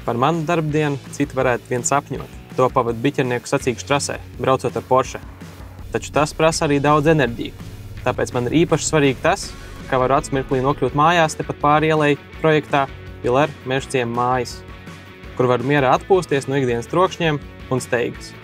Par manu darbdienu citi varētu vien sapņot. To pavadu biķernieku sacīkšu trasē, braucot ar Porsche. Taču tas prasa arī daudz enerģiju. Tāpēc man ir īpaši svarīgi tas, ka varu atsmirklī nokļūt mājās tepat pāri ielai projektā Pilar Mežciema mājas, kur varu mierā atpūsties no ikdienas trokšņiem un steigas.